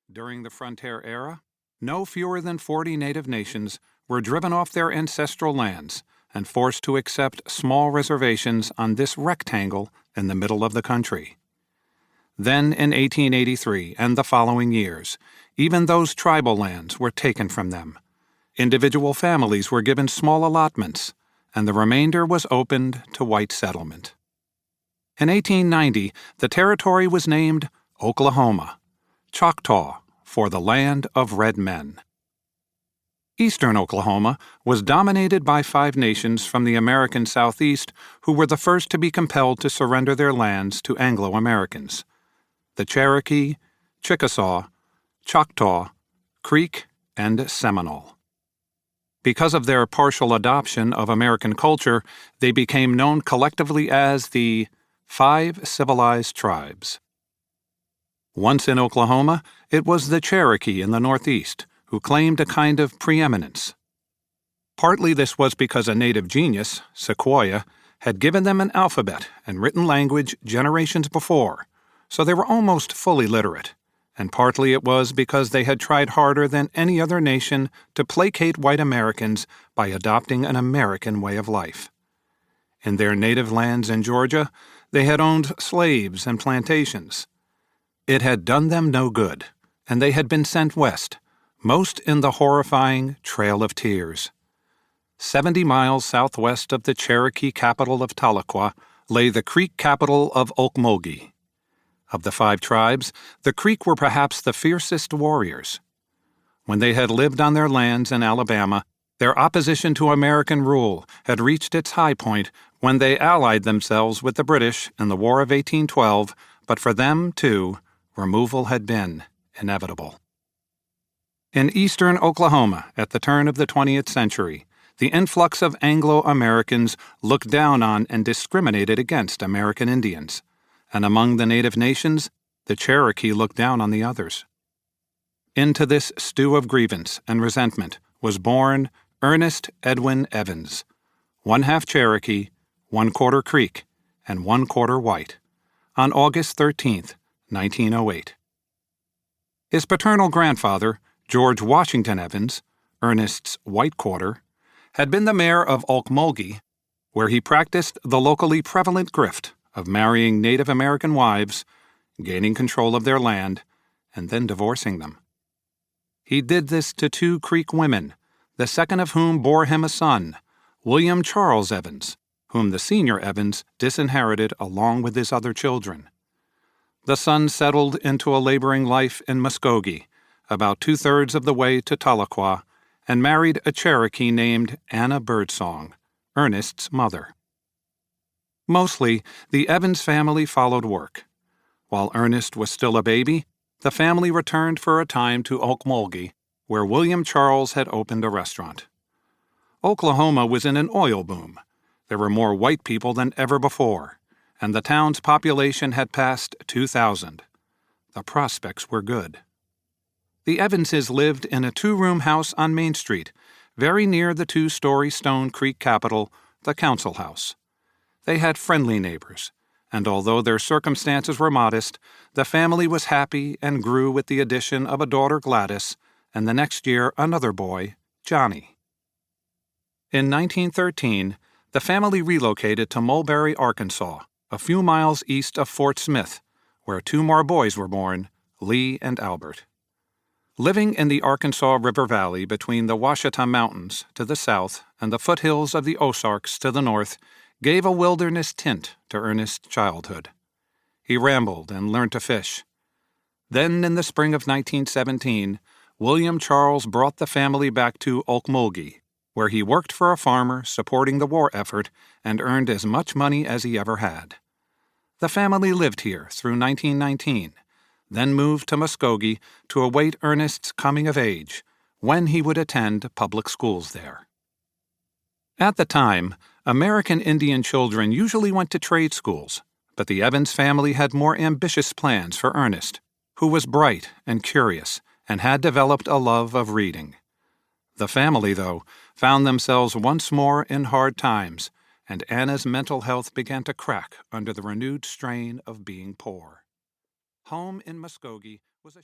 During the frontier era, no fewer than 40 native nations were driven off their ancestral lands and forced to accept small reservations on this rectangle in the middle of the country. Then in 1883 and the following years, even those tribal lands were taken from them. Individual families were given small allotments, and the remainder was opened to white settlement. In 1890, the territory was named Oklahoma, Choctaw for the land of red men. Eastern Oklahoma was dominated by 5 nations from the American Southeast who were the first to be compelled to surrender their lands to Anglo-Americans: the Cherokee, Chickasaw, Choctaw, Creek, and Seminole. Because of their partial adoption of American culture, they became known collectively as the 5 Civilized Tribes. Once in Oklahoma, it was the Cherokee in the Northeast who claimed a kind of preeminence. Partly this was because a native genius, Sequoyah, had given them an alphabet and written language generations before, so they were almost fully literate, and partly it was because they had tried harder than any other nation to placate white Americans by adopting an American way of life. In their native lands in Georgia, they had owned slaves and plantations. It had done them no good, and they had been sent west, most in the horrifying Trail of Tears. 70 miles southwest of the Cherokee capital of Tahlequah lay the Creek capital of Okmulgee. Of the 5 tribes, the Creek were perhaps the fiercest warriors. When they had lived on their lands in Alabama, their opposition to American rule had reached its high point when they allied themselves with the British in the War of 1812, but for them, too, removal had been inevitable. In eastern Oklahoma, at the turn of the 20th century, the influx of Anglo-Americans looked down on and discriminated against American Indians, and among the native nations, the Cherokee looked down on the others. Into this stew of grievance and resentment was born Ernest Edwin Evans, 1/2 Cherokee, 1/4 Creek, and 1/4 white, on August 13, 1908. His paternal grandfather, George Washington Evans, Ernest's white quarter, had been the mayor of Okmulgee, where he practiced the locally prevalent grift of marrying Native American wives, gaining control of their land, and then divorcing them. He did this to 2 Creek women, the second of whom bore him a son, William Charles Evans, whom the senior Evans disinherited along with his other children. The son settled into a laboring life in Muskogee, about 2/3 of the way to Tahlequah, and married a Cherokee named Anna Birdsong, Ernest's mother. Mostly, the Evans family followed work. While Ernest was still a baby, the family returned for a time to Okmulgee, where William Charles had opened a restaurant. Oklahoma was in an oil boom. There were more white people than ever before, and the town's population had passed 2,000. The prospects were good. The Evanses lived in a 2-room house on Main Street, very near the 2-story Stone Creek Capitol, the Council House. They had friendly neighbors, and although their circumstances were modest, the family was happy and grew with the addition of a daughter, Gladys, and the next year another boy, Johnny. In 1913, the family relocated to Mulberry, Arkansas, a few miles east of Fort Smith, where 2 more boys were born, Lee and Albert. Living in the Arkansas River Valley between the Ouachita Mountains to the south and the foothills of the Ozarks to the north gave a wilderness tint to Ernest's childhood. He rambled and learned to fish. Then, in the spring of 1917, William Charles brought the family back to Okmulgee, where he worked for a farmer supporting the war effort and earned as much money as he ever had. The family lived here through 1919, then moved to Muskogee to await Ernest's coming of age, when he would attend public schools there. At the time, American Indian children usually went to trade schools, but the Evans family had more ambitious plans for Ernest, who was bright and curious and had developed a love of reading. The family, though, found themselves once more in hard times, and Anna's mental health began to crack under the renewed strain of being poor. Home in Muskogee was a